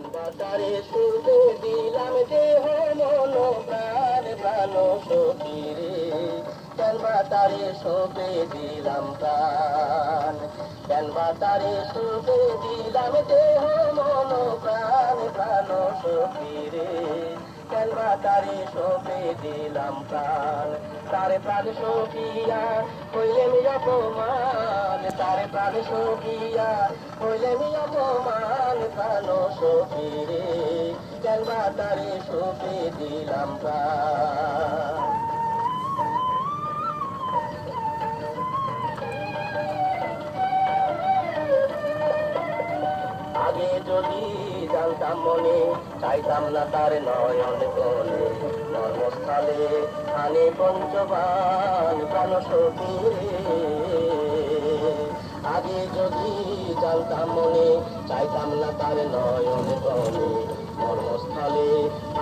বাতারে সুরে দিলাম দেহ মন প্রাণ প্রাণ সখী রে, কেন বাতারে সুরে দিলাম প্রাণ, কেন বাতারে সুরে দিলাম দেহ মন প্রাণ প্রাণ সখী রে, কেন বাতারে সুরে দিলাম প্রাণ। তারে প্রাণ সখিয়া হইলেন অপমান, তারে প্রাণ সখিয়া হইলেন অপমান প্রাণ সখী রে, কেন বাতারে সুরে দিলাম প্রাণ। আগে যদি জানতাম মনে, চাইতাম না তার নয়ন কোণে, মর্মস্থলে আনে পঞ্চবান প্রাণ সখী রে। আগে যদি জানতাম মনে, চাইতাম না তার নয়ন কোণে, মর্মস্থলে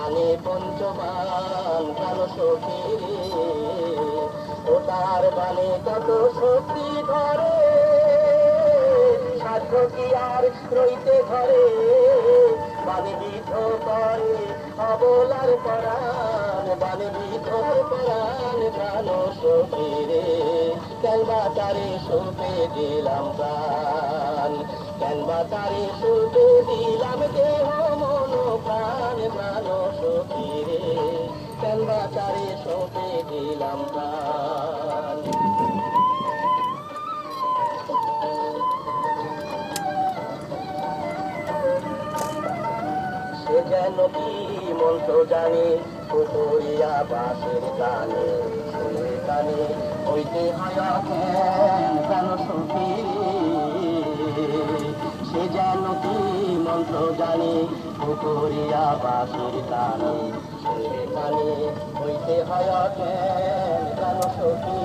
আনে পঞ্চবান প্রাণ সখী রে। ও তার বাণে কত শক্তি ধরে, সাধ্য কি আর রইতে ঘরে, বাণী বিধ করে অবলার পরাণ, বাণী বিধ পরাণ প্রাণ সখী রে, কেন বাতারে সুরে দিলাম প্রাণ, কেন বাতারে সুরে দিলাম দেহ মন প্রাণ প্রাণ সখী রে, কেন বাতারে সুরে দিলাম প্রাণ। সে যেন কি মন্ত্র জানে, পুকুরিয়া বাসের কানে, সে কানে হইতে হয় কেন সখী, সে যেন কি মন্ত্র জানে, পুকুরিয়া বাসের কানে, সে কানে হইতে হয় কেন সখী,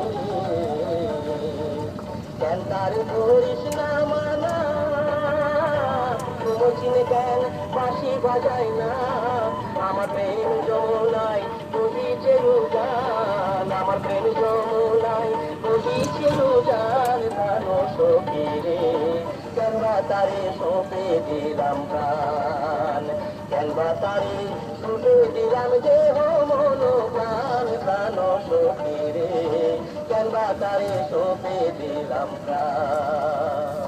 কেন তার করিস না মানা, চিনে কেন বাঁশি বাজায় না, আমার প্রেম যমুনায় বহিছে গান, আমার প্রেম যমুনায় বহিছে গান প্রাণ সখী রে, কেন বাতারে সুরে দিলাম প্রাণ, কেন বাতারে সুরে দিলাম দেহ মন প্রাণ প্রাণ সখী রে, কেন বাতারে সুরে দিলাম প্রাণ।